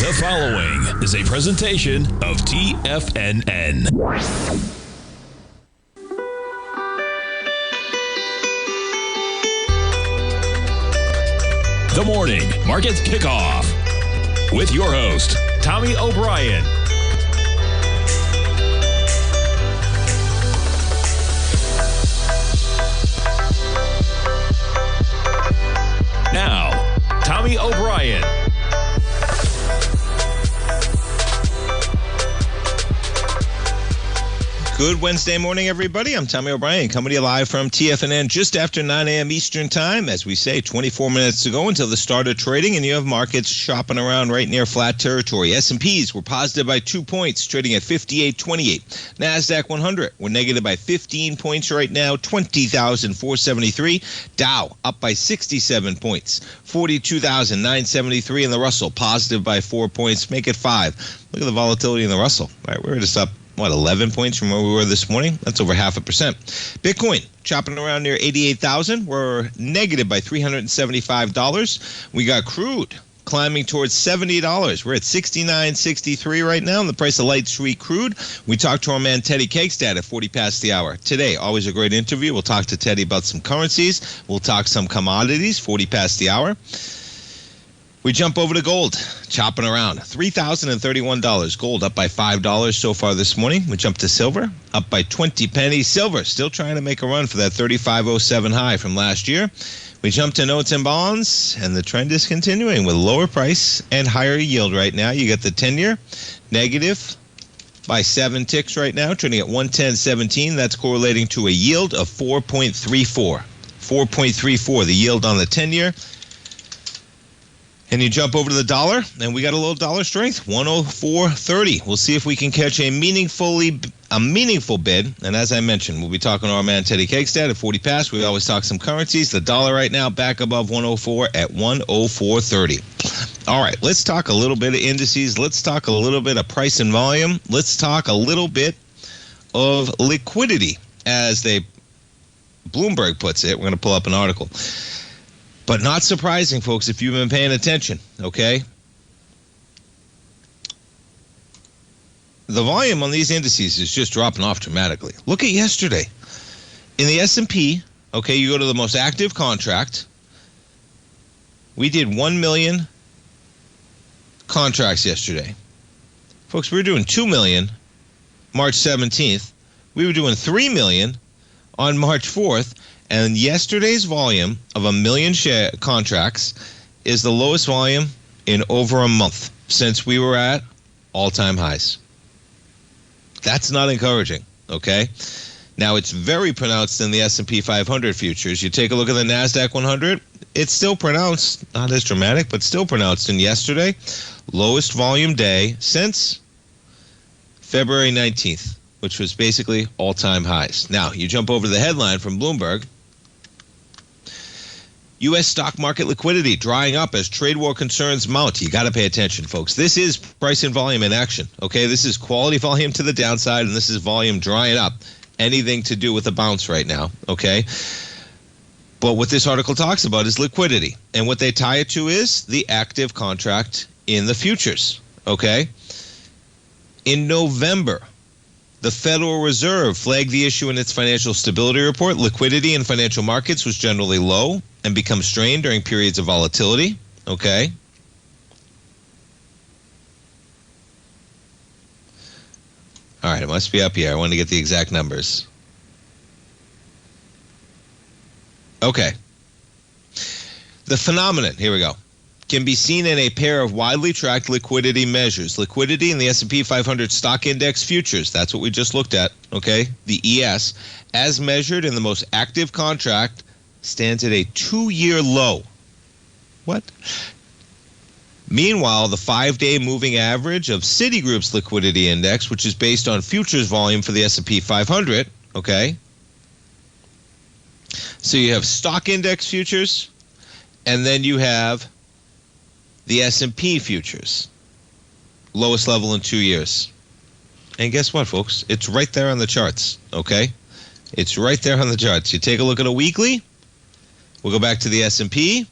The following is a presentation of TFNN. The Morning Market Kickoff with your host, Tommy O'Brien. Now, Tommy O'Brien. Good Wednesday morning, everybody. I'm Tommy O'Brien, coming to you live from TFNN just after 9 a.m. Eastern Time. As we say, 24 minutes to go until the start of trading, and you have markets shopping around right near flat territory. S&Ps were positive by 2 points, trading at 58.28. NASDAQ 100 were negative by 15 points right now, 20,473. Dow up by 67 points, 42,973. And the Russell positive by 4 points, make it 5. Look at the volatility in the Russell. All right, we're just up 11 points from where we were this morning? That's over 0.5%. Bitcoin chopping around near 88,000. We're negative by $375. We got crude climbing towards $70. We're at $69.63 right now, and the price of light sweet crude. We talked to our man Teddy Cakestad at 40 past the hour. Today, always a great interview. We'll talk to Teddy about some currencies. We'll talk some commodities, 40 past the hour. We jump over to gold, chopping around $3,031. Gold up by $5 so far this morning. We jump to silver, up by 20 pennies. Silver still trying to make a run for that 35.07 high from last year. We jump to notes and bonds, and the trend is continuing with lower price and higher yield right now. You got the 10-year negative by 7 ticks right now, trading at 110.17. That's correlating to a yield of 4.34. 4.34, the yield on the 10-year. And you jump over to the dollar, and we got a little dollar strength, 104.30. We'll see if we can catch a meaningful bid. And as I mentioned, we'll be talking to our man Teddy Cakestad at 40 past. We always talk some currencies. The dollar right now back above 104 at 104.30. All right, let's talk a little bit of indices. Let's talk a little bit of price and volume. Let's talk a little bit of liquidity, as Bloomberg puts it. We're going to pull up an article. But not surprising, folks, if you've been paying attention, okay? The volume on these indices is just dropping off dramatically. Look at yesterday. In the S&P, okay, you go to the most active contract. We did 1 million contracts yesterday. Folks, we were doing 2 million March 17th. We were doing 3 million on March 4th. And yesterday's volume of 1 million share contracts is the lowest volume in over a month since we were at all-time highs. That's not encouraging, okay? Now, it's very pronounced in the S&P 500 futures. You take a look at the NASDAQ 100, it's still pronounced, not as dramatic, but still pronounced in yesterday. Lowest volume day since February 19th, which was basically all-time highs. Now, you jump over to the headline from Bloomberg. U.S. stock market liquidity drying up as trade war concerns mount. You got to pay attention, folks. This is price and volume in action, okay? This is quality volume to the downside, and this is volume drying up. Anything to do with a bounce right now, okay? But what this article talks about is liquidity, and what they tie it to is the active contract in the futures, okay? In November, the Federal Reserve flagged the issue in its financial stability report. Liquidity in financial markets was generally low and becomes strained during periods of volatility. Okay. All right, it must be up here. I want to get the exact numbers. Okay. The phenomenon, here we go, can be seen in a pair of widely tracked liquidity measures. Liquidity in the S&P 500 stock index futures, that's what we just looked at, okay, the ES, as measured in the most active contract, stands at a 2-year low. What? Meanwhile, the 5-day moving average of Citigroup's liquidity index, which is based on futures volume for the S&P 500, okay? So you have stock index futures, and then you have the S&P futures, lowest level in 2 years. And guess what, folks? It's right there on the charts, okay? It's right there on the charts. You take a look at a weekly. We'll go back to the S&P.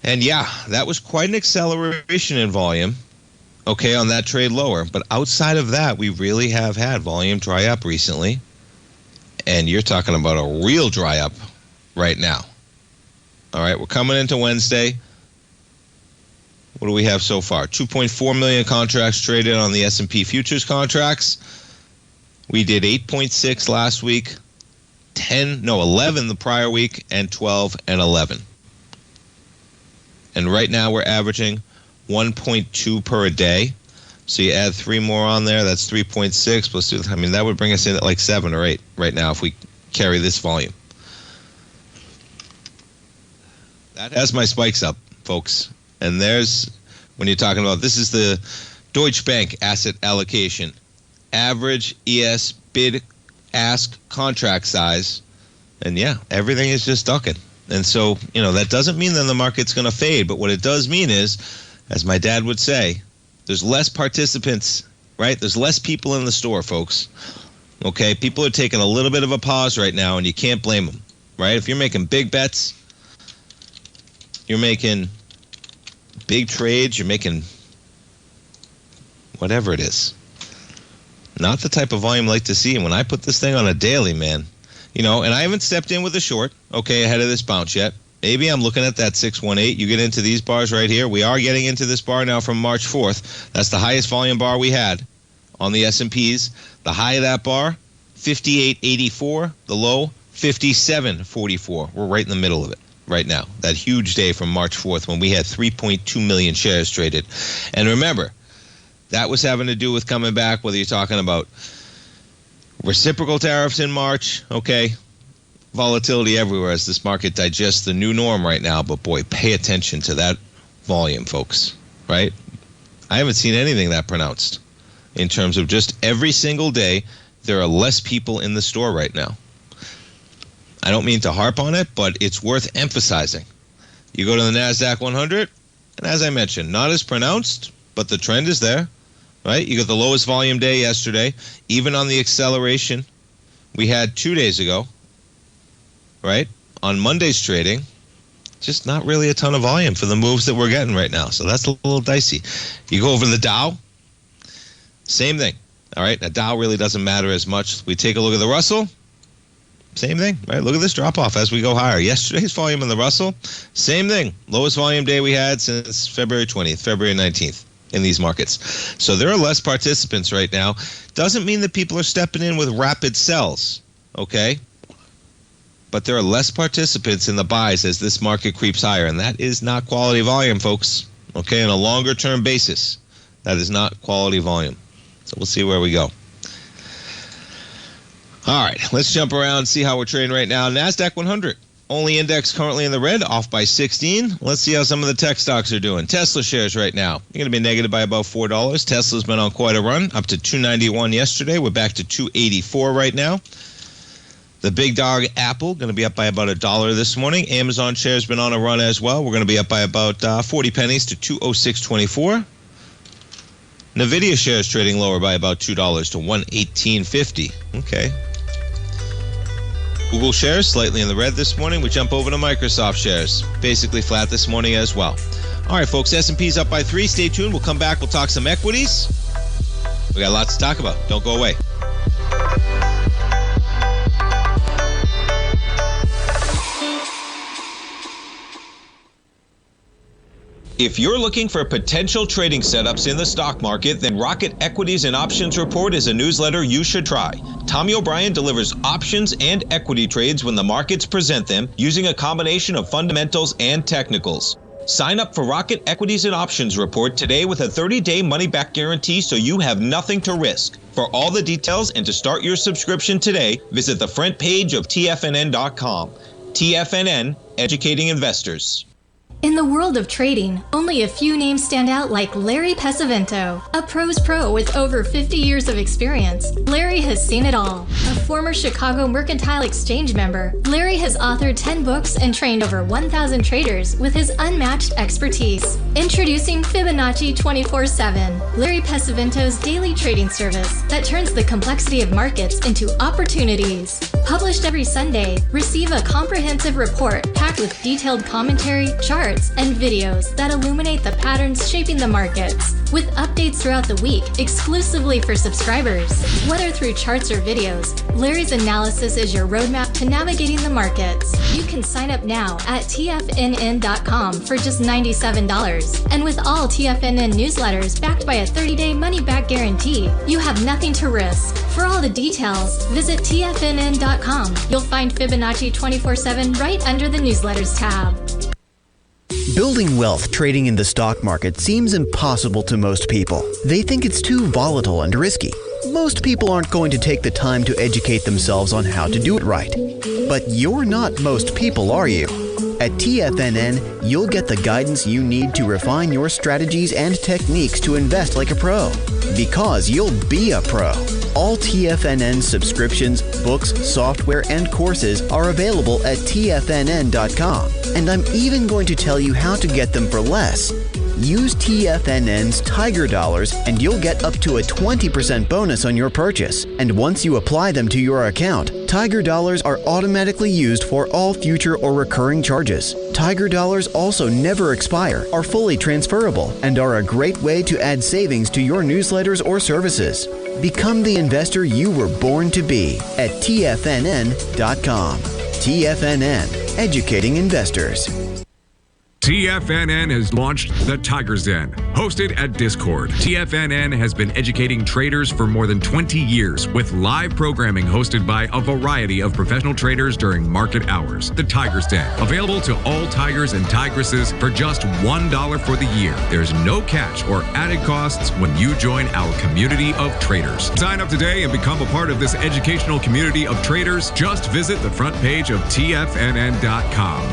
And yeah, that was quite an acceleration in volume, okay, on that trade lower. But outside of that, we really have had volume dry up recently. And you're talking about a real dry up right now. All right, we're coming into Wednesday. What do we have so far? 2.4 million contracts traded on the S&P futures contracts. We did 8.6 last week, 11 the prior week, and 12 and 11. And right now we're averaging 1.2 per a day. So you add 3 more on there, that's 3.6 plus 2. I mean, that would bring us in at like 7 or 8 right now if we carry this volume. That has my spikes up, folks. And there's, when you're talking about, this is the Deutsche Bank asset allocation. Average ES bid ask contract size. And yeah, everything is just ducking. And so, that doesn't mean that the market's going to fade. But what it does mean is, as my dad would say, there's less participants, right? There's less people in the store, folks. Okay, people are taking a little bit of a pause right now, and you can't blame them, right? If you're making big bets, you're making big trades, you're making whatever it is. Not the type of volume I like to see. And when I put this thing on a daily, man, and I haven't stepped in with a short, okay, ahead of this bounce yet. Maybe I'm looking at that 618. You get into these bars right here. We are getting into this bar now from March 4th. That's the highest volume bar we had on the S&Ps. The high of that bar, 58.84. The low, 57.44. We're right in the middle of it right now. That huge day from March 4th when we had 3.2 million shares traded. And remember, that was having to do with coming back, whether you're talking about reciprocal tariffs in March, okay, volatility everywhere as this market digests the new norm right now. But boy, pay attention to that volume, folks, right? I haven't seen anything that pronounced in terms of just every single day there are less people in the store right now. I don't mean to harp on it, but it's worth emphasizing. You go to the NASDAQ 100, and as I mentioned, not as pronounced, but the trend is there, right? You got the lowest volume day yesterday, even on the acceleration we had 2 days ago, right? On Monday's trading, just not really a ton of volume for the moves that we're getting right now. So that's a little dicey. You go over to the Dow, same thing. All right, now Dow really doesn't matter as much. We take a look at the Russell, same thing, right? Look at this drop off as we go higher. Yesterday's volume in the Russell, same thing. Lowest volume day we had since February 20th, February 19th in these markets. So there are less participants right now. Doesn't mean that people are stepping in with rapid sells, okay? But there are less participants in the buys as this market creeps higher, and that is not quality volume, folks. Okay, on a longer-term basis, that is not quality volume. So we'll see where we go. All right, let's jump around and see how we're trading right now. NASDAQ 100, only index currently in the red, off by 16. Let's see how some of the tech stocks are doing. Tesla shares right now, you're going to be negative by about $4. Tesla's been on quite a run, up to $291 yesterday. We're back to $284 right now. The big dog Apple going to be up by about $1 this morning. Amazon shares been on a run as well. We're going to be up by about 40 pennies to 206.24. Nvidia shares trading lower by about $2 to 118.50. Okay. Google shares slightly in the red this morning. We jump over to Microsoft shares, basically flat this morning as well. All right, folks, S&P's up by 3. Stay tuned. We'll come back. We'll talk some equities. We got lots to talk about. Don't go away. If you're looking for potential trading setups in the stock market, then Rocket Equities and Options Report is a newsletter you should try. Tommy O'Brien delivers options and equity trades when the markets present them using a combination of fundamentals and technicals. Sign up for Rocket Equities and Options Report today with a 30-day money-back guarantee so you have nothing to risk. For all the details and to start your subscription today, visit the front page of TFNN.com. TFNN, educating investors. In the world of trading, only a few names stand out like Larry Pesavento, a pro's pro with over 50 years of experience. Larry has seen it all. A former Chicago Mercantile Exchange member, Larry has authored 10 books and trained over 1,000 traders with his unmatched expertise. Introducing Fibonacci 24/7, Larry Pesavento's daily trading service that turns the complexity of markets into opportunities. Published every Sunday, receive a comprehensive report packed with detailed commentary, charts, and videos that illuminate the patterns shaping the markets, with updates throughout the week exclusively for subscribers. Whether through charts or videos, Larry's analysis is your roadmap to navigating the markets. You can sign up now at TFNN.com for just $97. And with all TFNN newsletters backed by a 30-day money-back guarantee, you have nothing to risk. For all the details, visit TFNN.com. You'll find Fibonacci 24/7 right under the newsletters tab. Building wealth trading in the stock market seems impossible to most people. They think it's too volatile and risky. Most people aren't going to take the time to educate themselves on how to do it right. But you're not most people, are you? At TFNN, you'll get the guidance you need to refine your strategies and techniques to invest like a pro. Because you'll be a pro. All TFNN subscriptions, books, software, and courses are available at TFNN.com. And I'm even going to tell you how to get them for less. Use TFNN's Tiger Dollars and you'll get up to a 20% bonus on your purchase. And once you apply them to your account, Tiger Dollars are automatically used for all future or recurring charges. Tiger Dollars also never expire, are fully transferable, and are a great way to add savings to your newsletters or services. Become the investor you were born to be at TFNN.com. TFNN, educating investors. TFNN has launched the Tiger's Den, hosted at Discord. TFNN has been educating traders for more than 20 years with live programming hosted by a variety of professional traders during market hours. The Tiger's Den, available to all tigers and tigresses for just $1 for the year. There's no catch or added costs when you join our community of traders. Sign up today and become a part of this educational community of traders. Just visit the front page of TFNN.com.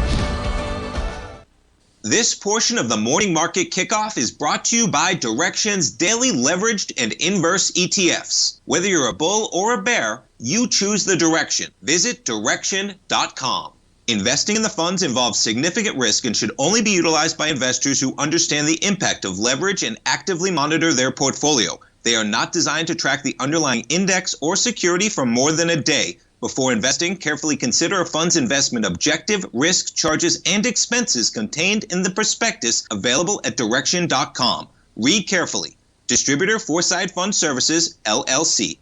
This portion of the Morning Market Kickoff is brought to you by Direxion's daily leveraged and inverse ETFs. Whether you're a bull or a bear, you choose the direction. Visit Direxion.com. Investing in the funds involves significant risk and should only be utilized by investors who understand the impact of leverage and actively monitor their portfolio. They are not designed to track the underlying index or security for more than a day. Before investing, carefully consider a fund's investment objective, risk, charges, and expenses contained in the prospectus available at Direxion.com. Read carefully. Distributor Foreside Fund Services, LLC.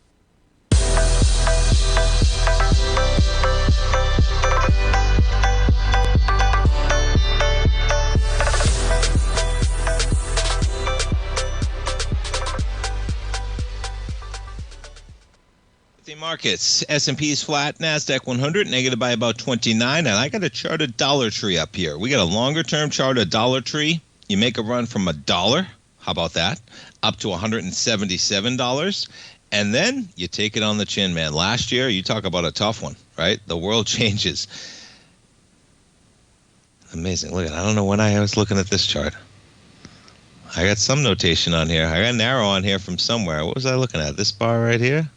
Markets. S&P's flat, NASDAQ 100 negative by about 29, and I got a chart of Dollar Tree up here. We got a longer-term chart of Dollar Tree. You make a run from $1, how about that, up to $177, and then you take it on the chin, man. Last year, you talk about a tough one, right? The world changes. Amazing. Look, I don't know when I was looking at this chart. I got some notation on here. I got an arrow on here from somewhere. What was I looking at? This bar right here?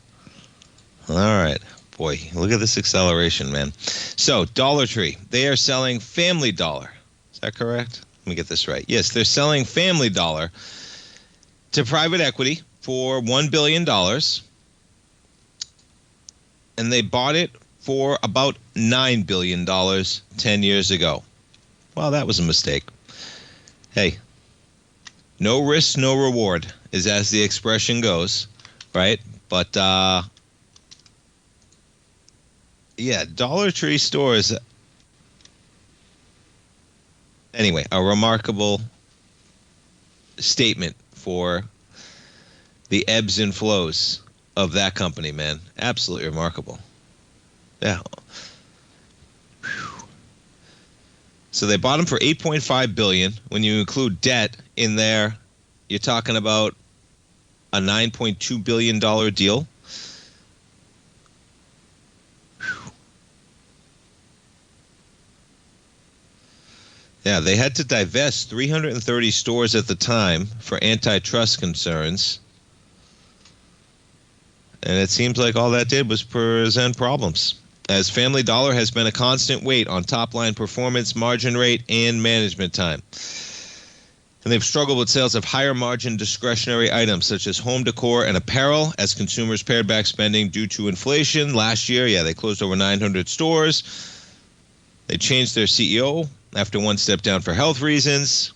All right. Boy, look at this acceleration, man. So, Dollar Tree, they are selling Family Dollar. Is that correct? Let me get this right. Yes, they're selling Family Dollar to private equity for $1 billion. And they bought it for about $9 billion 10 years ago. Well, that was a mistake. Hey, no risk, no reward, is as the expression goes, right? But, yeah, Dollar Tree stores. Anyway, a remarkable statement for the ebbs and flows of that company, man. Absolutely remarkable. Yeah. Whew. So they bought them for $8.5 billion. When you include debt in there, you're talking about a $9.2 billion deal. Yeah, they had to divest 330 stores at the time for antitrust concerns. And it seems like all that did was present problems, as Family Dollar has been a constant weight on top-line performance, margin rate, and management time. And they've struggled with sales of higher-margin discretionary items such as home decor and apparel as consumers pared back spending due to inflation. Last year, they closed over 900 stores. They changed their CEO after one stepped down for health reasons.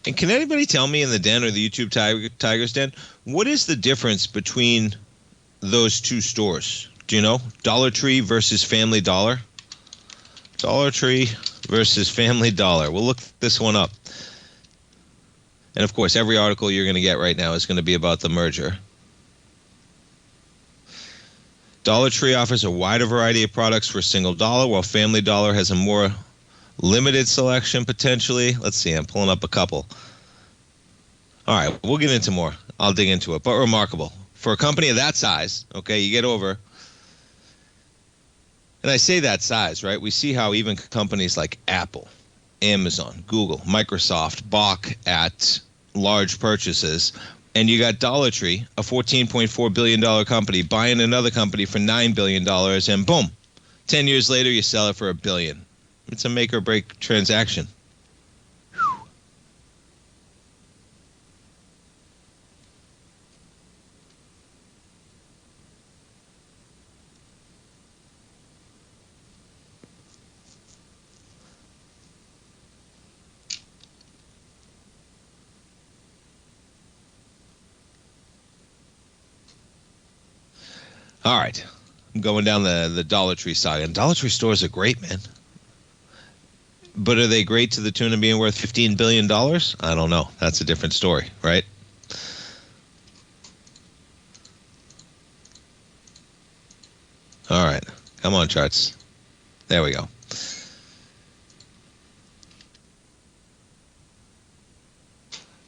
And can anybody tell me in the Den or the YouTube Tiger's Den, what is the difference between those two stores? Do you know? Dollar Tree versus Family Dollar? Dollar Tree versus Family Dollar. We'll look this one up. And, of course, every article you're going to get right now is going to be about the merger. Dollar Tree offers a wider variety of products for a single dollar, while Family Dollar has a more limited selection, potentially. Let's see. I'm pulling up a couple. All right. We'll get into more. I'll dig into it. But remarkable. For a company of that size, okay, you get over. And I say that size, right? We see how even companies like Apple, Amazon, Google, Microsoft balk at large purchases. And you got Dollar Tree, a $14.4 billion company, buying another company for $9 billion. And boom, 10 years later, you sell it for $1 billion. It's a make or break transaction. All right. I'm going down the Dollar Tree saga. And Dollar Tree stores are great, man. But are they great to the tune of being worth $15 billion? I don't know. That's a different story, right? All right. Come on, charts. There we go.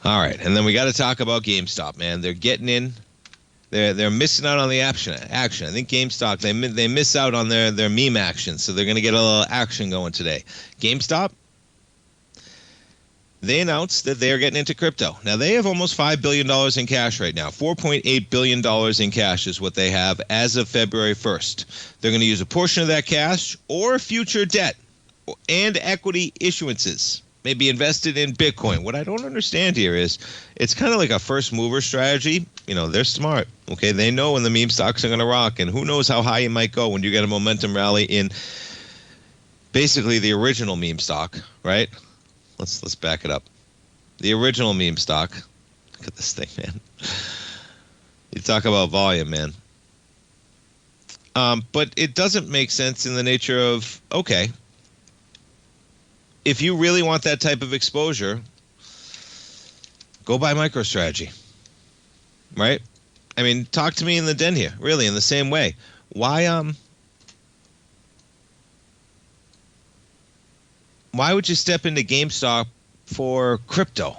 All right. And then we got to talk about GameStop, man. They're getting in. They're missing out on the action. I think GameStop, they miss out on their meme action, so they're going to get a little action going today. GameStop, they announced that they are getting into crypto. Now, they have almost $5 billion in cash right now. $4.8 billion in cash is what they have as of February 1st. They're going to use a portion of that cash or future debt and equity issuances. Maybe invested in Bitcoin. What I don't understand here is it's kind of like a first mover strategy. You know, they're smart. Okay, they know when the meme stocks are going to rock, and who knows how high you might go when you get a momentum rally in basically the original meme stock, right? Let's back it up. The original meme stock. Look at this thing, man. You talk about volume, man. But it doesn't make sense in the nature of, okay, if you really want that type of exposure, go buy MicroStrategy, right? I mean, talk to me in the den here, really, in the same way. Why would you step into GameStop for crypto?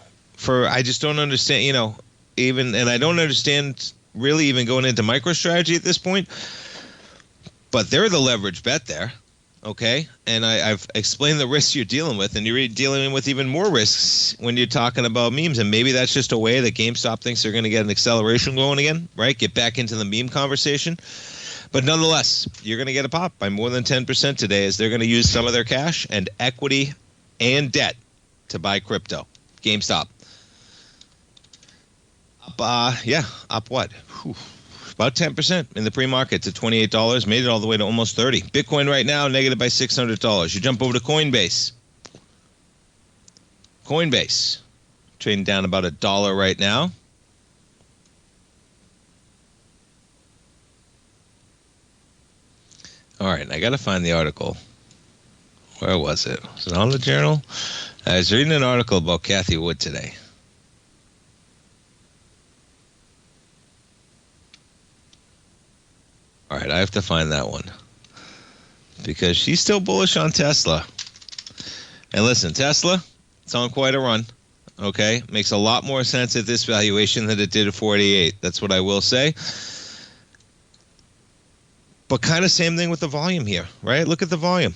I just don't understand, and I don't understand really even going into MicroStrategy at this point, but they're the leverage bet there. Okay, and I've explained the risks you're dealing with, and you're dealing with even more risks when you're talking about memes. And maybe that's just a way that GameStop thinks they're going to get an acceleration going again, right? Get back into the meme conversation. But nonetheless, you're going to get a pop by more than 10% today, as they're going to use some of their cash and equity and debt to buy crypto. GameStop. Up what? Whew. About 10% in the pre-market to $28, made it all the way to almost $30. Bitcoin right now, negative by $600. You jump over to Coinbase. Coinbase, trading down about $1 right now. All right, I got to find the article. Where was it? Was it on the Journal? I was reading an article about Cathie Wood today. All right, I have to find that one because she's still bullish on Tesla. And listen, Tesla, it's on quite a run, okay? Makes a lot more sense at this valuation than it did at 48. That's what I will say. But kind of same thing with the volume here, right? Look at the volume.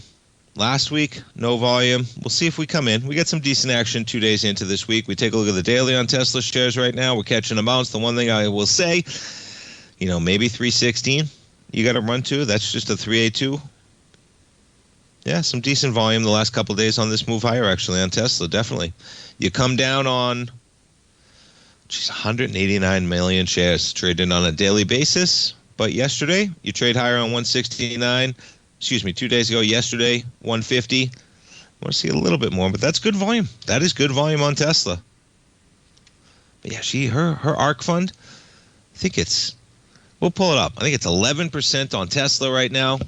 Last week, no volume. We'll see if we come in. We get some decent action 2 days into this week. We take a look at the daily on Tesla shares right now. We're catching a bounce. The one thing I will say, maybe 316 you got to run to. That's just a 382. Yeah, some decent volume the last couple of days on this move higher, actually, on Tesla, definitely. You come down on 189 million shares traded on a daily basis. But yesterday, you trade higher on 169. 2 days ago, yesterday, 150. I want to see a little bit more, but that's good volume. That is good volume on Tesla. But yeah, her ARK fund, I think we'll pull it up. I think it's 11% on Tesla right now.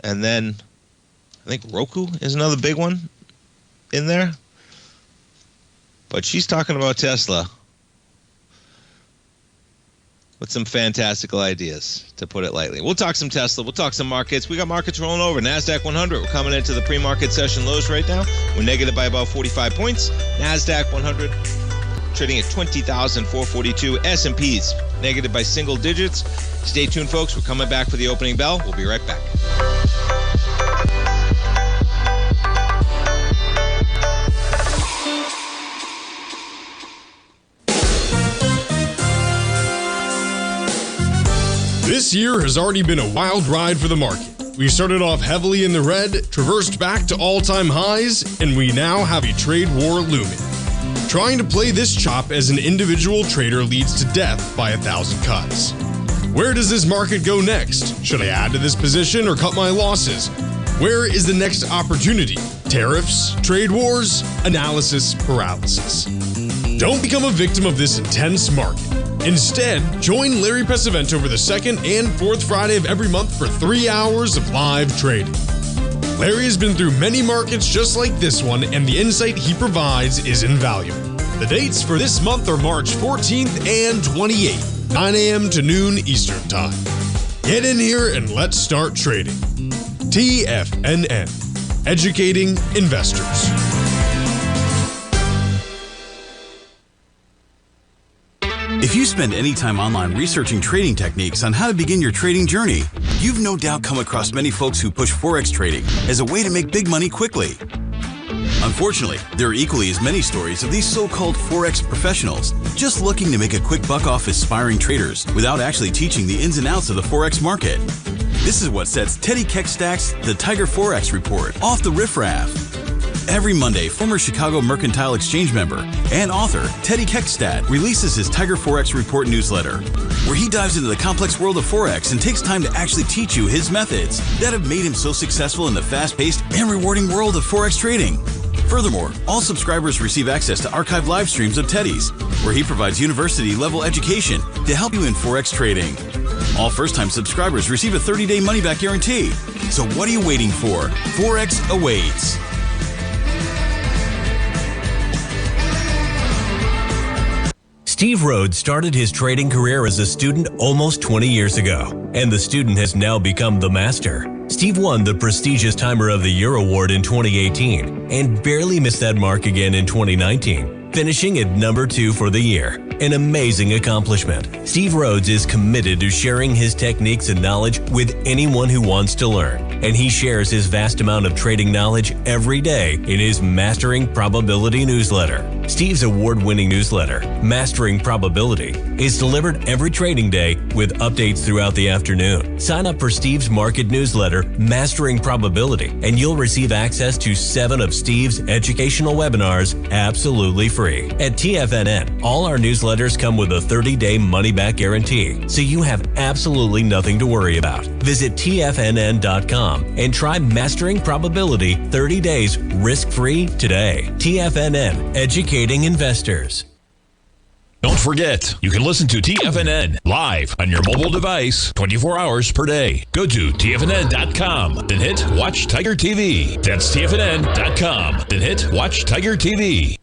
And then I think Roku is another big one in there. But she's talking about Tesla with some fantastical ideas, to put it lightly. We'll talk some Tesla. We'll talk some markets. We got markets rolling over. NASDAQ 100. We're coming into the pre-market session lows right now. We're negative by about 45 points. NASDAQ 100 trading at 20,442. S&P's negative by single digits. Stay tuned, folks. We're coming back for the opening bell. We'll be right back. This year has already been a wild ride for the market. We started off heavily in the red, traversed back to all-time highs, and we now have a trade war looming. Trying to play this chop as an individual trader leads to death by 1,000 cuts. Where does this market go next? Should I add to this position or cut my losses? Where is the next opportunity? Tariffs, trade wars, analysis paralysis. Don't become a victim of this intense market. Instead, join Larry Pesavento for the second and fourth Friday of every month for 3 hours of live trading. Larry has been through many markets just like this one, and the insight he provides is invaluable. The dates for this month are March 14th and 28th, 9 a.m. to noon Eastern Time. Get in here and let's start trading. TFNN, educating investors. If you spend any time online researching trading techniques on how to begin your trading journey, you've no doubt come across many folks who push Forex trading as a way to make big money quickly. Unfortunately, there are equally as many stories of these so-called Forex professionals just looking to make a quick buck off aspiring traders without actually teaching the ins and outs of the Forex market. This is what sets Teddy Keckstack's The Tiger Forex Report off the riffraff. Every Monday, former Chicago Mercantile Exchange member and author Teddy Keckstack releases his Tiger Forex Report newsletter, where he dives into the complex world of Forex and takes time to actually teach you his methods that have made him so successful in the fast-paced and rewarding world of Forex trading. Furthermore, all subscribers receive access to archived live streams of Teddy's, where he provides university-level education to help you in Forex trading. All first-time subscribers receive a 30-day money-back guarantee. So what are you waiting for? Forex awaits. Steve Rhodes started his trading career as a student almost 20 years ago, and the student has now become the master. Steve won the prestigious Timer of the Year award in 2018 and barely missed that mark again in 2019, finishing at number 2 for the year. An amazing accomplishment. Steve Rhodes is committed to sharing his techniques and knowledge with anyone who wants to learn, and he shares his vast amount of trading knowledge every day in his Mastering Probability newsletter. Steve's award-winning newsletter, Mastering Probability, is delivered every trading day with updates throughout the afternoon. Sign up for Steve's market newsletter, Mastering Probability, and you'll receive access to 7 of Steve's educational webinars absolutely free. At TFNN, all our newsletters come with a 30-day money-back guarantee, so you have absolutely nothing to worry about. Visit TFNN.com and try Mastering Probability 30 days risk-free today. TFNN, educating investors. Don't forget, you can listen to TFNN live on your mobile device 24 hours per day. Go to TFNN.com, then hit Watch Tiger TV. That's TFNN.com, then hit Watch Tiger TV.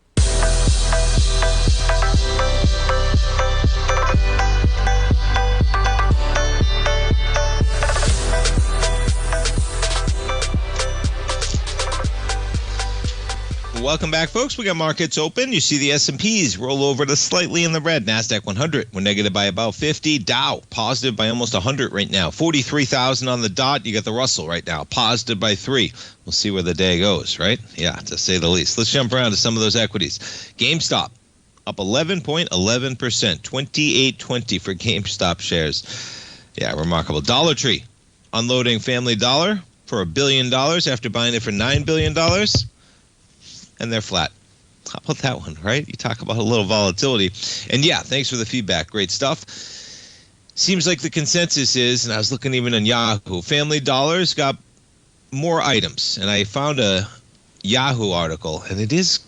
Welcome back, folks. We got markets open. You see the S&Ps roll over to slightly in the red. NASDAQ 100, we're negative by about 50. Dow, positive by almost 100 right now. 43,000 on the dot. You got the Russell right now, positive by 3. We'll see where the day goes, right? Yeah, to say the least. Let's jump around to some of those equities. GameStop, up 11.11%. 28.20 for GameStop shares. Yeah, remarkable. Dollar Tree, unloading Family Dollar for $1 billion after buying it for $9 billion. And they're flat. How about that one, right? You talk about a little volatility. And yeah, thanks for the feedback. Great stuff. Seems like the consensus is, and I was looking even on Yahoo, Family Dollar's got more items. And I found a Yahoo article, and it is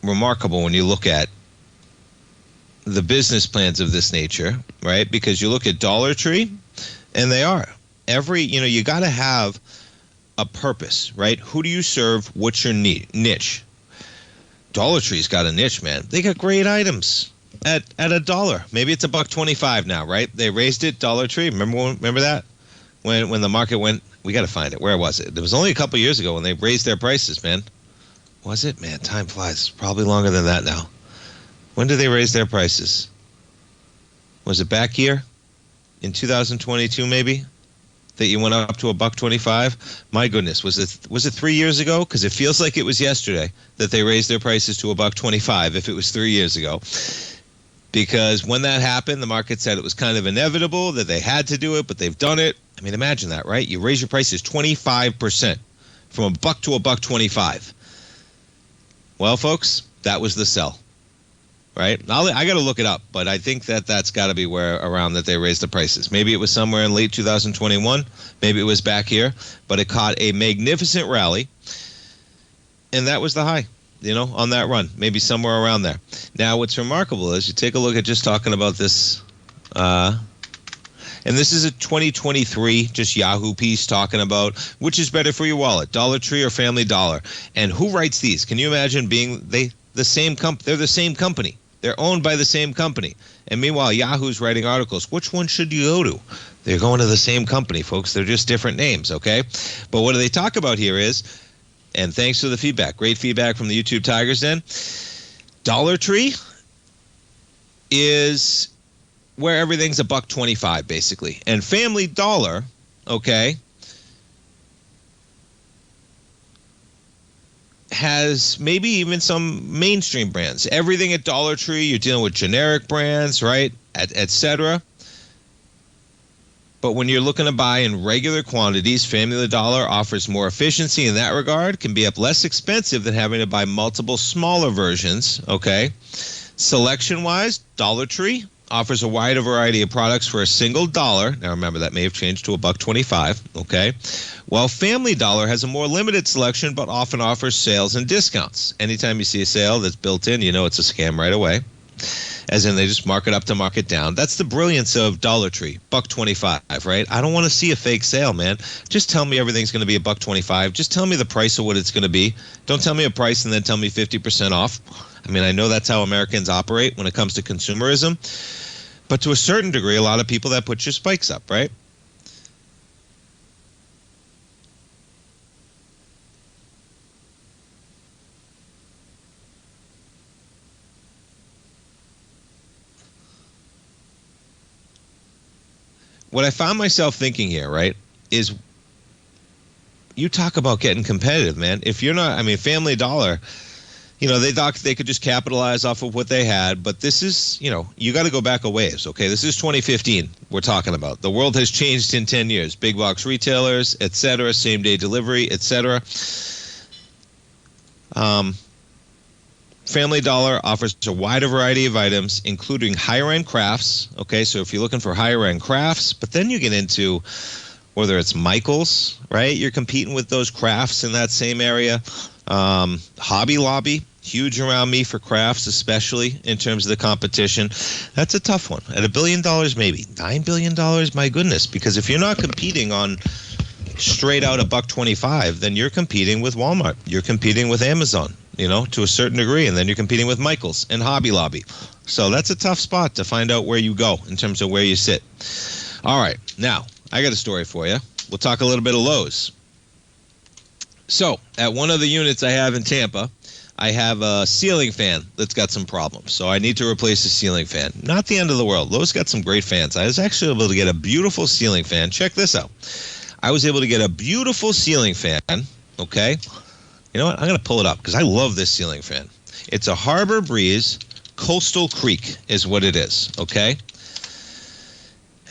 remarkable when you look at the business plans of this nature, right? Because you look at Dollar Tree, and they are. You got to have a purpose, right? Who do you serve? What's your niche? Dollar Tree's got a niche, man. They got great items at $1. Maybe it's $1.25 now, right? They raised it, Dollar Tree. Remember that? When the market went, we got to find it. Where was it? It was only a couple years ago when they raised their prices, man. Was it? Man, time flies. It's probably longer than that now. When did they raise their prices? Was it back here? In 2022, maybe? That you went up to $1.25? My goodness, was it 3 years ago? Because it feels like it was yesterday that they raised their prices to $1.25. If it was 3 years ago, because when that happened, the market said it was kind of inevitable that they had to do it, but they've done it. I mean, imagine that, right? You raise your prices 25% from $1 to $1.25. Well, folks, that was the sell. Right? I got to look it up, but I think that's got to be where around that they raised the prices. Maybe it was somewhere in late 2021. Maybe it was back here, but it caught a magnificent rally, and that was the high, on that run. Maybe somewhere around there. Now, what's remarkable is you take a look at just talking about this, and this is a 2023 just Yahoo piece talking about which is better for your wallet, Dollar Tree or Family Dollar, and who writes these? Can you imagine being the same They're the same company. They're owned by the same company. And meanwhile, Yahoo's writing articles. Which one should you go to? They're going to the same company, folks. They're just different names, okay? But what do they talk about here is, and thanks for the feedback, great feedback from the YouTube Tigers Den, Dollar Tree is where everything's $1.25, basically. And Family Dollar, okay, has maybe even some mainstream brands. Everything at Dollar Tree, you're dealing with generic brands, right, et cetera. But when you're looking to buy in regular quantities, Family Dollar offers more efficiency in that regard, can be up less expensive than having to buy multiple smaller versions, okay? Selection-wise, Dollar Tree offers a wider variety of products for a single dollar. Now remember, that may have changed to $1.25, okay? While Family Dollar has a more limited selection, but often offers sales and discounts. Anytime you see a sale that's built in, you know it's a scam right away. As in, they just mark it up to mark it down. That's the brilliance of Dollar Tree, $1.25, right? I don't want to see a fake sale, man. Just tell me everything's going to be $1.25. Just tell me the price of what it's going to be. Don't tell me a price and then tell me 50% off. I mean, I know that's how Americans operate when it comes to consumerism. But to a certain degree, a lot of people, that puts your spikes up, right? What I found myself thinking here, right, is you talk about getting competitive, man. If you're not, I mean, Family Dollar, they thought they could just capitalize off of what they had, but this is, you got to go back a ways, okay? This is 2015 we're talking about. The world has changed in 10 years. Big box retailers, et cetera, same-day delivery, et cetera. Family Dollar offers a wider variety of items, including higher-end crafts, okay? So if you're looking for higher-end crafts, but then you get into whether it's Michael's, right? You're competing with those crafts in that same area. Hobby Lobby, huge around me for crafts, especially in terms of the competition. That's a tough one. At $1 billion, maybe. $9 billion, my goodness. Because if you're not competing on straight out $1.25, then you're competing with Walmart. You're competing with Amazon, to a certain degree. And then you're competing with Michael's and Hobby Lobby. So that's a tough spot to find out where you go in terms of where you sit. All right. Now, I got a story for you. We'll talk a little bit of Lowe's. So, at one of the units I have in Tampa, I have a ceiling fan that's got some problems, so I need to replace the ceiling fan. Not the end of the world. Lowe's got some great fans. I was actually able to get a beautiful ceiling fan. Check this out. I was able to get a beautiful ceiling fan, okay? You know what? I'm going to pull it up because I love this ceiling fan. It's a Harbor Breeze Coastal Creek is what it is, okay?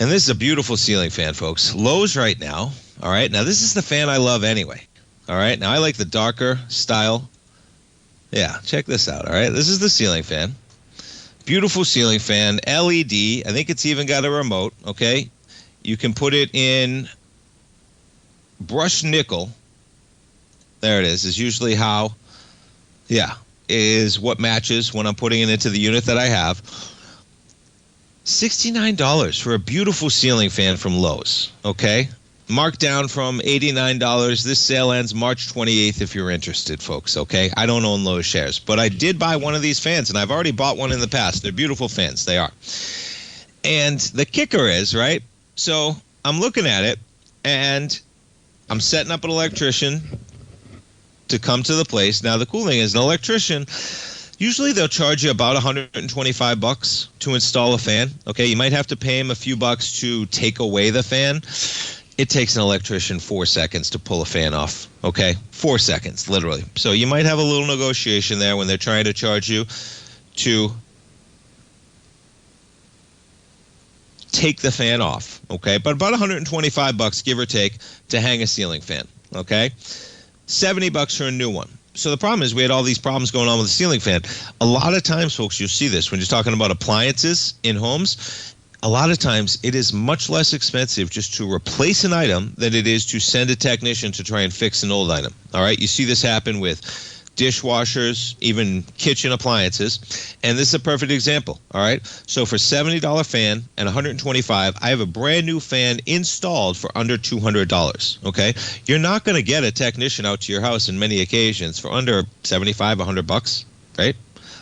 And this is a beautiful ceiling fan, folks. Lowe's right now, all right? Now, this is the fan I love anyway, all right? Now, I like the darker style. Yeah, check this out, all right? This is the ceiling fan. Beautiful ceiling fan, LED. I think it's even got a remote, okay? You can put it in brushed nickel. There it is usually how, is what matches when I'm putting it into the unit that I have. $69 for a beautiful ceiling fan from Lowe's, okay? Marked down from $89. This sale ends March 28th if you're interested, folks, okay? I don't own Lowe's shares, but I did buy one of these fans, and I've already bought one in the past. They're beautiful fans. They are. And the kicker is, right, so I'm looking at it, and I'm setting up an electrician to come to the place. Now, the cool thing is an electrician, usually they'll charge you about $125 to install a fan, okay? You might have to pay him a few bucks to take away the fan. It takes an electrician 4 seconds to pull a fan off, okay? 4 seconds, literally. So you might have a little negotiation there when they're trying to charge you to take the fan off, okay? But about $125, give or take, to hang a ceiling fan, okay? $70 for a new one. So the problem is we had all these problems going on with the ceiling fan. A lot of times, folks, you'll see this when you're talking about appliances in homes. A lot of times it is much less expensive just to replace an item than it is to send a technician to try and fix an old item. All right, you see this happen with dishwashers, even kitchen appliances, and this is a perfect example. All right, so for $70 fan and $125, I have a brand new fan installed for under $200. Okay, you're not going to get a technician out to your house in many occasions for under $75, $100, right?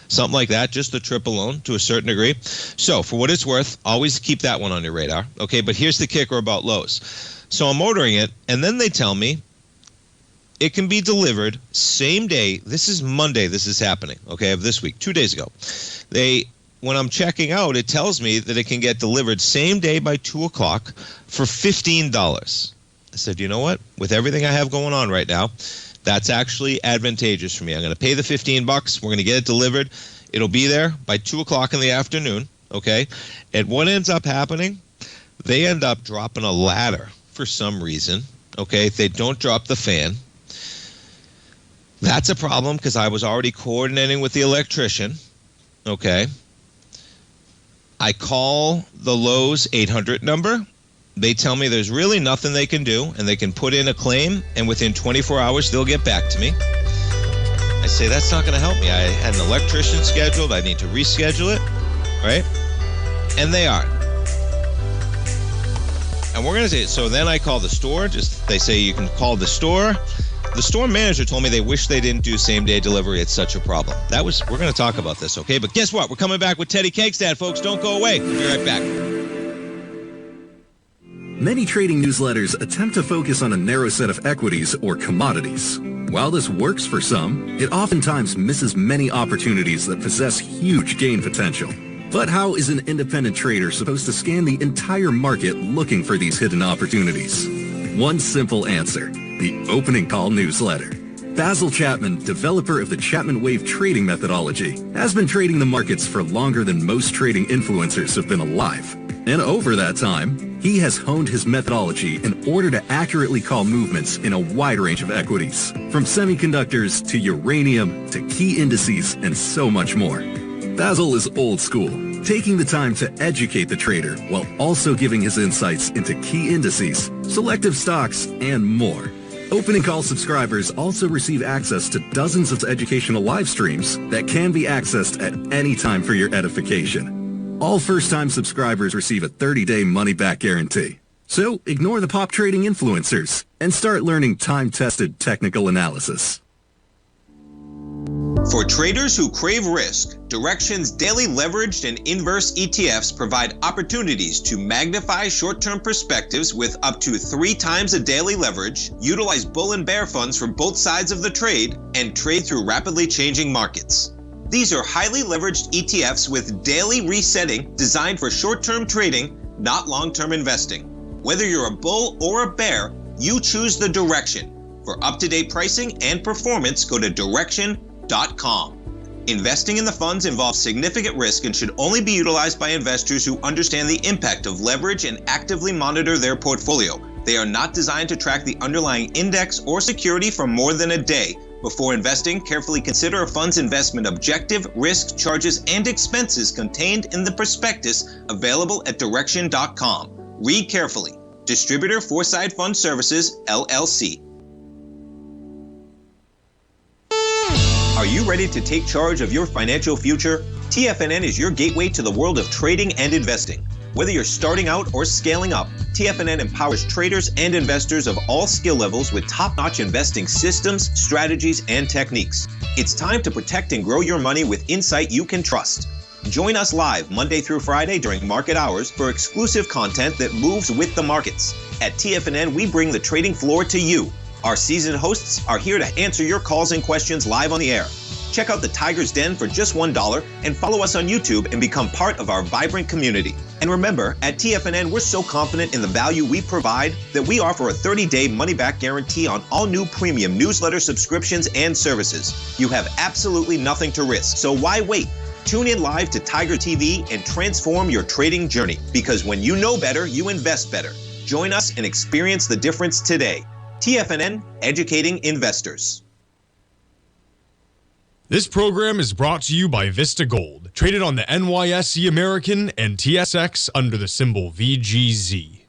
Something like that, just the trip alone to a certain degree. So for what it's worth, always keep that one on your radar. Okay, but here's the kicker about Lowe's. So I'm ordering it, and then they tell me it can be delivered same day. This is Monday. This is happening, okay, of this week, 2 days ago. When I'm checking out, it tells me that it can get delivered same day by 2 o'clock for $15. I said, you know what? With everything I have going on right now, that's actually advantageous for me. I'm going to pay the $15. We're going to get it delivered. It'll be there by 2 o'clock in the afternoon, okay? And what ends up happening, they end up dropping a ladder for some reason, okay? They don't drop the fan. That's a problem because I was already coordinating with the electrician, okay? I call the Lowe's 800 number. They tell me there's really nothing they can do, and they can put in a claim, and within 24 hours, they'll get back to me. I say, that's not going to help me. I had an electrician scheduled. I need to reschedule it, right? And they are. And we're going to say, so then I call the store. They say you can call the store. The store manager told me they wish they didn't do same-day delivery. It's such a problem. We're going to talk about this, okay? But guess what? We're coming back with Teddy Cakestad, folks. Don't go away. We'll be right back. Many trading newsletters attempt to focus on a narrow set of equities or commodities. While this works for some, it oftentimes misses many opportunities that possess huge gain potential. But how is an independent trader supposed to scan the entire market looking for these hidden opportunities? One simple answer: the opening call newsletter. Basil Chapman, developer of the Chapman Wave trading methodology, has been trading the markets for longer than most trading influencers have been alive. And over that time, he has honed his methodology in order to accurately call movements in a wide range of equities, from semiconductors to uranium to key indices and so much more. Basil is old school, taking the time to educate the trader while also giving his insights into key indices, selective stocks, and more. Opening Call subscribers also receive access to dozens of educational live streams that can be accessed at any time for your edification. All first-time subscribers receive a 30-day money-back guarantee. So ignore the pop trading influencers and start learning time-tested technical analysis. For traders who crave risk, Direxion's daily leveraged and inverse ETFs provide opportunities to magnify short-term perspectives with up to 3 times a daily leverage, utilize bull and bear funds from both sides of the trade, and trade through rapidly changing markets. These are highly leveraged ETFs with daily resetting designed for short-term trading, not long-term investing. Whether you're a bull or a bear, you choose the Direxion. For up-to-date pricing and performance, go to Direxion.com. Investing in the funds involves significant risk and should only be utilized by investors who understand the impact of leverage and actively monitor their portfolio. They are not designed to track the underlying index or security for more than a day. Before investing, carefully consider a fund's investment objective, risk, charges, and expenses contained in the prospectus available at Direxion.com. Read carefully. Distributor Foreside Fund Services, LLC. Are you ready to take charge of your financial future? TFNN is your gateway to the world of trading and investing. Whether you're starting out or scaling up, TFNN empowers traders and investors of all skill levels with top-notch investing systems, strategies, and techniques. It's time to protect and grow your money with insight you can trust. Join us live Monday through Friday during market hours for exclusive content that moves with the markets. At TFNN, we bring the trading floor to you. Our seasoned hosts are here to answer your calls and questions live on the air. Check out the Tiger's Den for just $1 and follow us on YouTube and become part of our vibrant community. And remember, at TFNN, we're so confident in the value we provide that we offer a 30-day money-back guarantee on all new premium newsletter subscriptions and services. You have absolutely nothing to risk, so why wait? Tune in live to Tiger TV and transform your trading journey, because when you know better, you invest better. Join us and experience the difference today. TFNN, educating investors. This program is brought to you by Vista Gold, traded on the NYSE American and TSX under the symbol VGZ.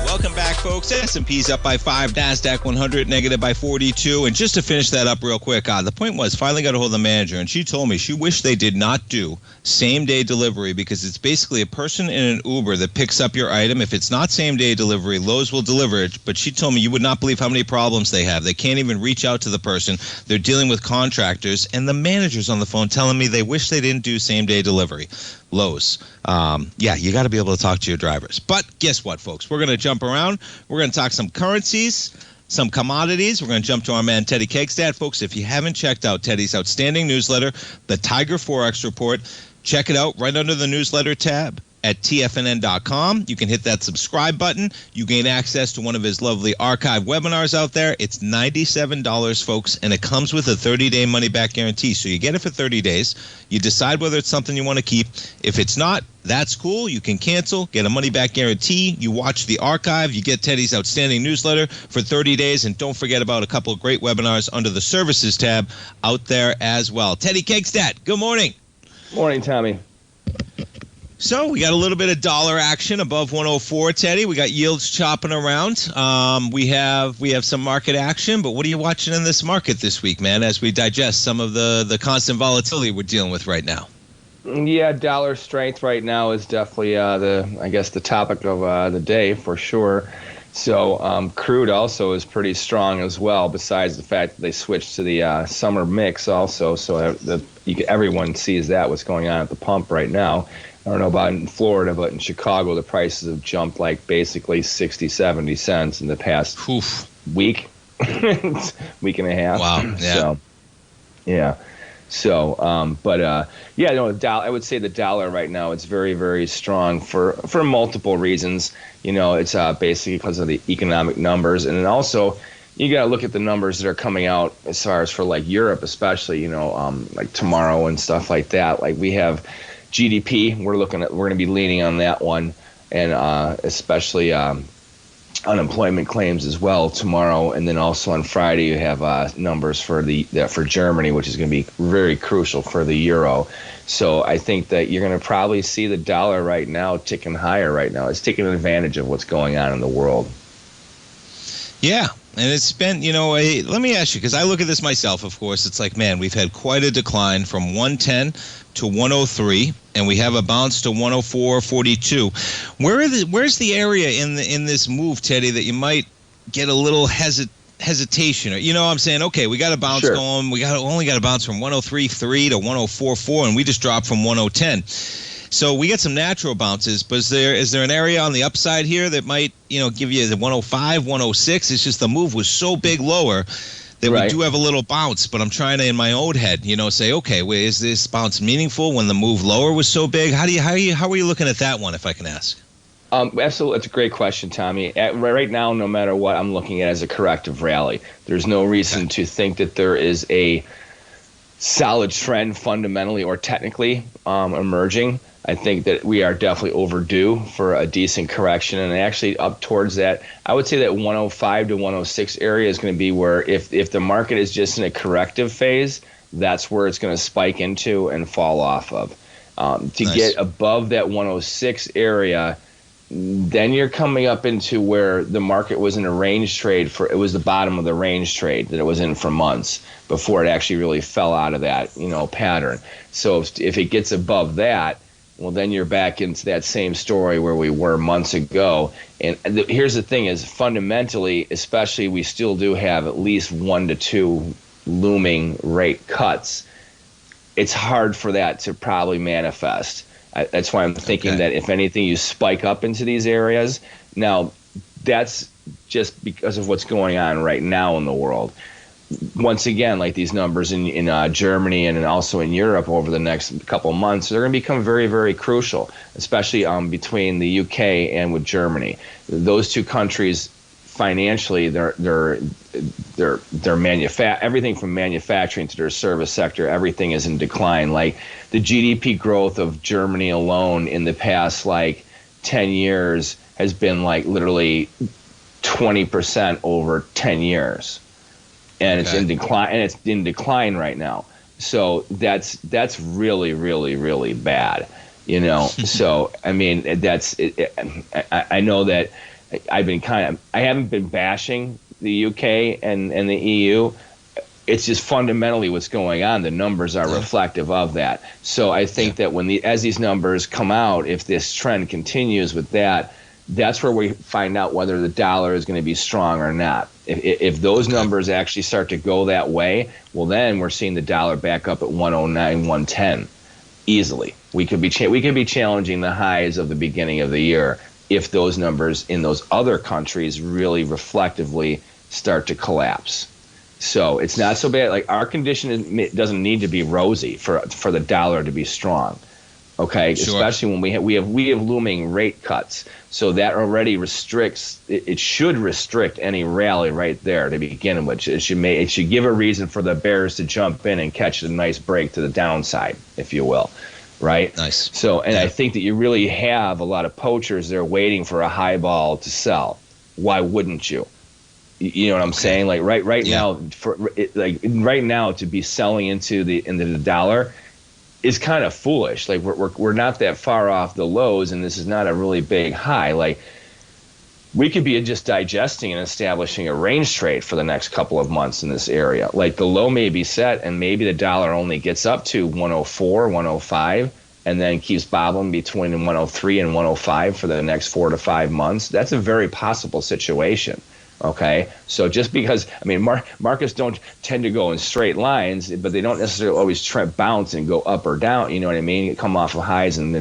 Welcome back, folks. S&P's up by 5, NASDAQ 100 negative by 42. And just to finish that up real quick, the point was, finally got a hold of the manager, and she told me she wished they did not do same-day delivery because it's basically a person in an Uber that picks up your item. If it's not same-day delivery, Lowe's will deliver it. But she told me you would not believe how many problems they have. They can't even reach out to the person. They're dealing with contractors, and the manager's on the phone telling me they wish they didn't do same-day delivery. Lowe's. Yeah, you got to be able to talk to your drivers. But guess what, folks? We're going to jump around. We're going to talk some currencies, some commodities. We're going to jump to our man, Teddy Kegstad. Folks, if you haven't checked out Teddy's outstanding newsletter, the Tiger Forex Report, check it out right under the newsletter tab at TFNN.com. You can hit that subscribe button. You gain access to one of his lovely archive webinars out there. It's $97, folks, and it comes with a 30-day money-back guarantee. So you get it for 30 days. You decide whether it's something you want to keep. If it's not, that's cool. You can cancel, get a money-back guarantee. You watch the archive. You get Teddy's outstanding newsletter for 30 days. And don't forget about a couple of great webinars under the services tab out there as well. Teddy Kegstad, good morning. Morning, Tommy. So we got a little bit of dollar action above 104, Teddy. We got yields chopping around. We have some market action, but what are you watching in this market this week, man, as we digest some of the constant volatility we're dealing with right now? Yeah, dollar strength right now is definitely the topic of the day for sure. So crude also is pretty strong as well, besides the fact that they switched to the summer mix also. So everyone sees that, what's going on at the pump right now. I don't know about in Florida, but in Chicago, the prices have jumped like basically 60, 70 cents in the past week, week and a half. Wow. Yeah. So, yeah. So, I would say the dollar right now, it's very, very strong for multiple reasons. It's basically because of the economic numbers. And then also, you got to look at the numbers that are coming out as far as for like Europe, especially, like tomorrow and stuff like that. Like we have GDP, we're going to be leaning on that one, and especially unemployment claims as well tomorrow. And then also on Friday you have numbers for Germany, which is going to be very crucial for the euro. So I think that you're going to probably see the dollar right now ticking higher right now. It's taking advantage of what's going on in the world. Yeah. And it's been, let me ask you, because I look at this myself, of course. It's like, man, we've had quite a decline from 110 to 103, and we have a bounce to 104.42. Where's the area in this move, Teddy, that you might get a little hesitation? I'm saying, okay, we got a bounce going. We only got a bounce from 103.3 to 104.4, and we just dropped from 110. So we get some natural bounces, but is there an area on the upside here that might, give you the 105, 106? It's just the move was so big lower that we do have a little bounce, but I'm trying to, in my own head, say, okay, wait, is this bounce meaningful when the move lower was so big? How are you looking at that one, if I can ask? Absolutely, that's a great question, Tommy. Right now, no matter what, I'm looking at as a corrective rally. There's no reason to think that there is a solid trend fundamentally or technically emerging. I think that we are definitely overdue for a decent correction, and actually up towards that, I would say that 105 to 106 area is going to be where if the market is just in a corrective phase, that's where it's going to spike into and fall off of. Get above that 106 area, then you're coming up into where the market was in a range trade it was the bottom of the range trade that it was in for months before it actually really fell out of that, pattern. So if it gets above that, well, then you're back into that same story where we were months ago. And here's the thing is, fundamentally, especially, we still do have at least 1 to 2 looming rate cuts. It's hard for that to probably manifest. That's why I'm thinking that if anything, you spike up into these areas. Now, that's just because of what's going on right now in the world. Once again, like these numbers in Germany and also in Europe over the next couple of months, they're going to become very, very crucial, especially between the UK and with Germany. Those two countries, financially, they're everything from manufacturing to their service sector, everything is in decline. Like the GDP growth of Germany alone in the past 10 years has been literally 20% over 10 years. And it's in decline, and it's in decline right now. So that's really, really, really bad, So I mean, that's it. I know that I haven't been bashing the UK and the EU. It's just fundamentally what's going on. The numbers are reflective of that. So I think that as these numbers come out, if this trend continues with that, that's where we find out whether the dollar is going to be strong or not. If those numbers actually start to go that way, well, then we're seeing the dollar back up at 109, 110 easily. We could be challenging the highs of the beginning of the year if those numbers in those other countries really reflectively start to collapse. So it's not so bad. Like our condition doesn't need to be rosy for the dollar to be strong. Okay, sure. Especially when we have looming rate cuts, so that already restricts. It should restrict any rally right there to begin with. It should give a reason for the bears to jump in and catch a nice break to the downside, if you will, right? Nice. So, and I think that you really have a lot of poachers there waiting for a high ball to sell. Why wouldn't you? You know what I'm saying? Like right now, right now to be selling into the dollar is kind of foolish. Like we're not that far off the lows, and this is not a really big high. Like we could be just digesting and establishing a range trade for the next couple of months in this area. Like the low may be set, and maybe the dollar only gets up to 104, 105, and then keeps bobbling between 103 and 105 for the next 4 to 5 months. That's a very possible situation. Okay, so just because, I mean, markets don't tend to go in straight lines, but they don't necessarily always bounce and go up or down, you know what I mean? Come off of highs and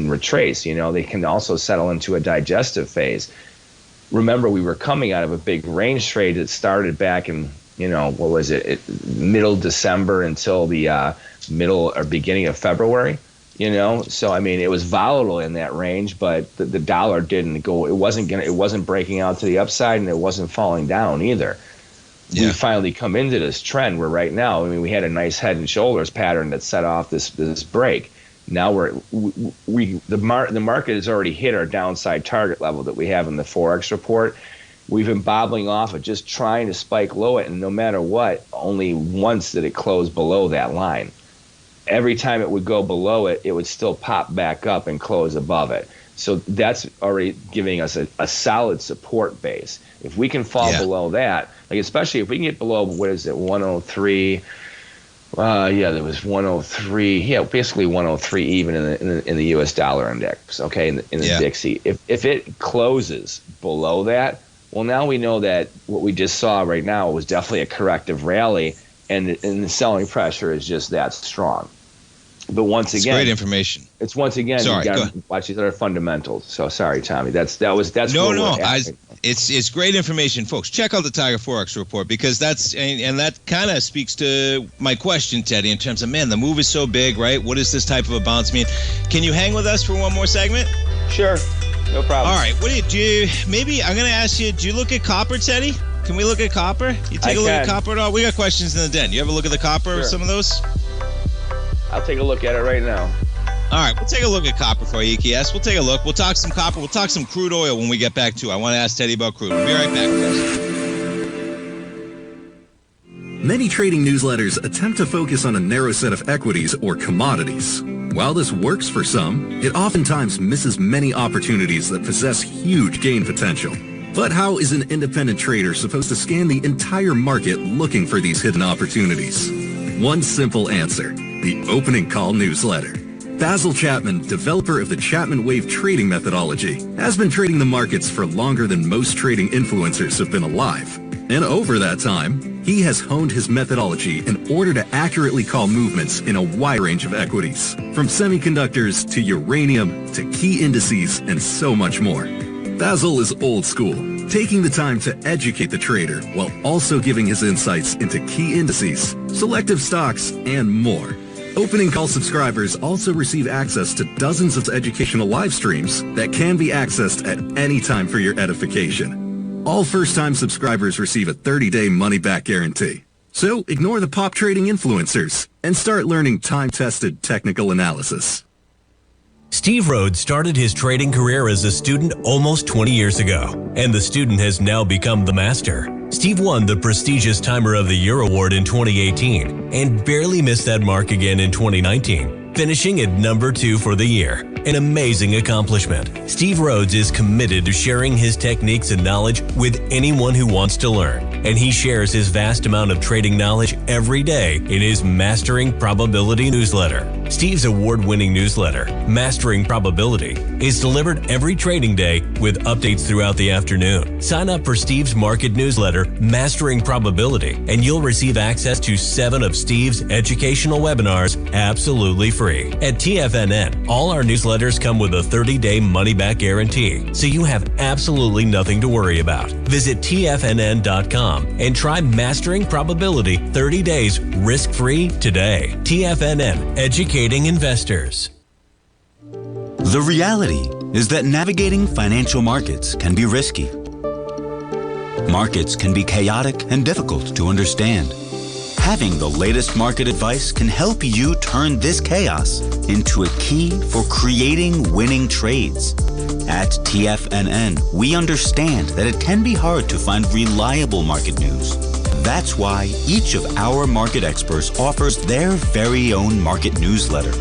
retrace, they can also settle into a digestive phase. Remember, we were coming out of a big range trade that started back in, middle December until the middle or beginning of February. So I mean, it was volatile in that range, but the dollar didn't go. It wasn't breaking out to the upside, and it wasn't falling down either. We finally come into this trend where right now, I mean, we had a nice head and shoulders pattern that set off this break. Now the market has already hit our downside target level that we have in the Forex report. We've been bobbling off of just trying to spike low it, and no matter what, only once did it close below that line. Every time it would go below it, it would still pop back up and close above it. So that's already giving us a solid support base. If we can fall below that, like especially if we can get below, 103. There was 103. Yeah, basically 103 even in the U.S. dollar index. Okay, in the Dixie. If it closes below that, well, now we know that what we just saw right now was definitely a corrective rally, and the selling pressure is just that strong. But once again, great information. It's once again, you got to watch these other fundamentals. So sorry, Tommy. That's no. It's great information, folks. Check out the Tiger Forex report, because that kind of speaks to my question, Teddy, in terms of, man, the move is so big, right? What does this type of a bounce mean? Can you hang with us for one more segment? Sure, no problem. All right. What do you maybe I'm going to ask you. Do you look at copper, Teddy? Can we look at copper? You take a look at copper at all? We got questions in the den. You ever look at the copper? Sure. Some of those. I'll take a look at it right now. All right, we'll take a look at copper for you, EKS. We'll take a look. We'll talk some copper. We'll talk some crude oil when we get back to it. I want to ask Teddy about crude. We'll be right back, folks. Many trading newsletters attempt to focus on a narrow set of equities or commodities. While this works for some, it oftentimes misses many opportunities that possess huge gain potential. But how is an independent trader supposed to scan the entire market looking for these hidden opportunities? One simple answer: the opening call newsletter. Basil Chapman, developer of the Chapman Wave trading methodology, has been trading the markets for longer than most trading influencers have been alive. And over that time, he has honed his methodology in order to accurately call movements in a wide range of equities, from semiconductors to uranium to key indices and so much more. Basil is old school, taking the time to educate the trader while also giving his insights into key indices, selective stocks, and more. Opening call subscribers also receive access to dozens of educational live streams that can be accessed at any time for your edification. All first-time subscribers receive a 30-day money-back guarantee. So ignore the pop trading influencers and start learning time-tested technical analysis. Steve Rhodes started his trading career as a student almost 20 years ago, and the student has now become the master. Steve won the prestigious Timer of the Year award in 2018 and barely missed that mark again in 2019, finishing at number 2 for the year. An amazing accomplishment. Steve Rhodes is committed to sharing his techniques and knowledge with anyone who wants to learn, and he shares his vast amount of trading knowledge every day in his Mastering Probability newsletter. Steve's award-winning newsletter, Mastering Probability, is delivered every trading day with updates throughout the afternoon. Sign up for Steve's market newsletter, Mastering Probability, and you'll receive access to 7 of Steve's educational webinars absolutely free. At TFNN, all our newsletters come with a 30-day money-back guarantee, so you have absolutely nothing to worry about. Visit TFNN.com and try Mastering Probability 30 days risk-free today. TFNN, educating investors. The reality is that navigating financial markets can be risky. Markets can be chaotic and difficult to understand. Having the latest market advice can help you turn this chaos into a key for creating winning trades. At TFNN, we understand that it can be hard to find reliable market news. That's why each of our market experts offers their very own market newsletter,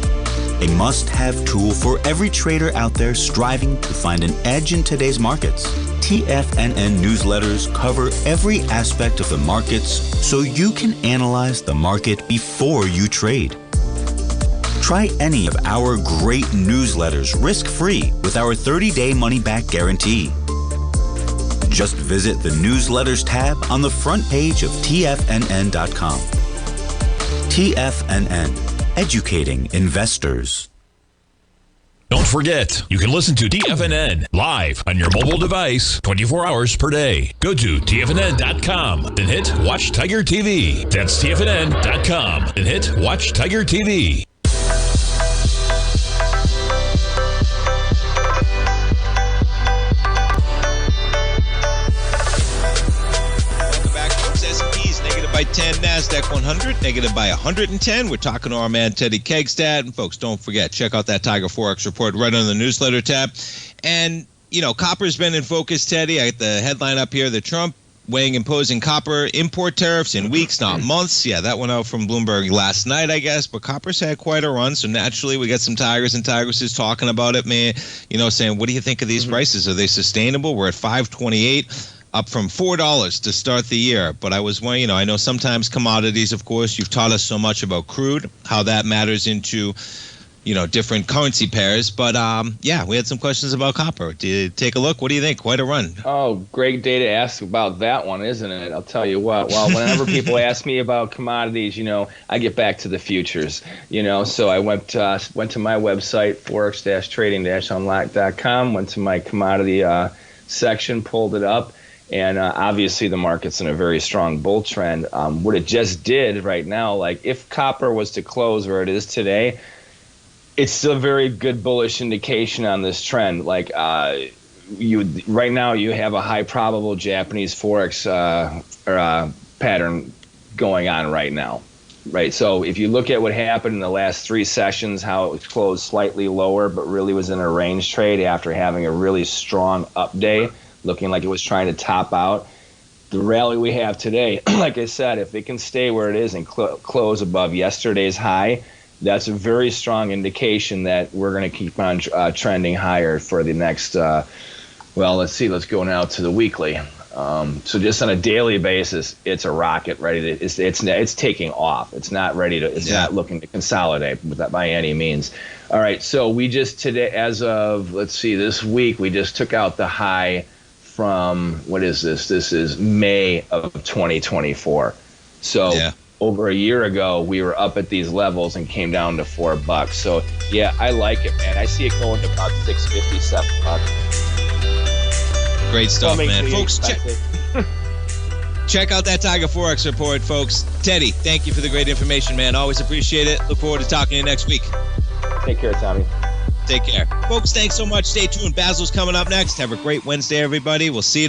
a must-have tool for every trader out there striving to find an edge in today's markets. TFNN newsletters cover every aspect of the markets so you can analyze the market before you trade. Try any of our great newsletters risk-free with our 30-day money-back guarantee. Just visit the Newsletters tab on the front page of TFNN.com. TFNN, educating investors. Don't forget, you can listen to TFNN live on your mobile device 24 hours per day. Go to TFNN.com, then hit Watch Tiger TV. That's TFNN.com, then hit Watch Tiger TV. By 10, NASDAQ 100, negative by 110. We're talking to our man, Teddy Kegstad. And folks, don't forget, check out that Tiger Forex report right on the newsletter tab. And, you know, copper's been in focus, Teddy. I got the headline up here. The Trump weighing imposing copper import tariffs in weeks, not months. Yeah, that went out from Bloomberg last night, I guess. But copper's had quite a run, so naturally we got some tigers and tigresses talking about it, man. Saying, what do you think of these prices? Are they sustainable? We're at $5.28. Up from $4 to start the year. But I was, I know sometimes commodities, of course, you've taught us so much about crude, how that matters into, different currency pairs. But, we had some questions about copper. Take a look. What do you think? Quite a run. Oh, great day to ask about that one, isn't it? I'll tell you what. Well, whenever people ask me about commodities, I get back to the futures, So I went to my website, forex-trading-unlocked.com, went to my commodity section, pulled it up. And obviously the market's in a very strong bull trend. What it just did right now, like if copper was to close where it is today, it's still a very good bullish indication on this trend. Like right now you have a high probable Japanese Forex pattern going on right now. Right. So if you look at what happened in the last 3 sessions, how it closed slightly lower, but really was in a range trade after having a really strong up day, looking like it was trying to top out. The rally we have today, like I said, if it can stay where it is and close above yesterday's high, that's a very strong indication that we're going to keep on trending higher for the next, let's see, let's go now to the weekly. So just on a daily basis, it's a rocket ready to, it's taking off. It's not ready to, it's not looking to consolidate by any means. All right. So we just today, as of, let's see, this week, we just took out the high from, what is this? This is May of 2024. So over a year ago, we were up at these levels and came down to $4. So yeah, I like it, man. I see it going to about $6.50, $7. Great stuff, man. Folks, check out that Tiger Forex report, folks. Teddy, thank you for the great information, man. Always appreciate it. Look forward to talking to you next week. Take care, Tommy. Take care. Folks, thanks so much. Stay tuned. Basil's coming up next. Have a great Wednesday, everybody. We'll see you.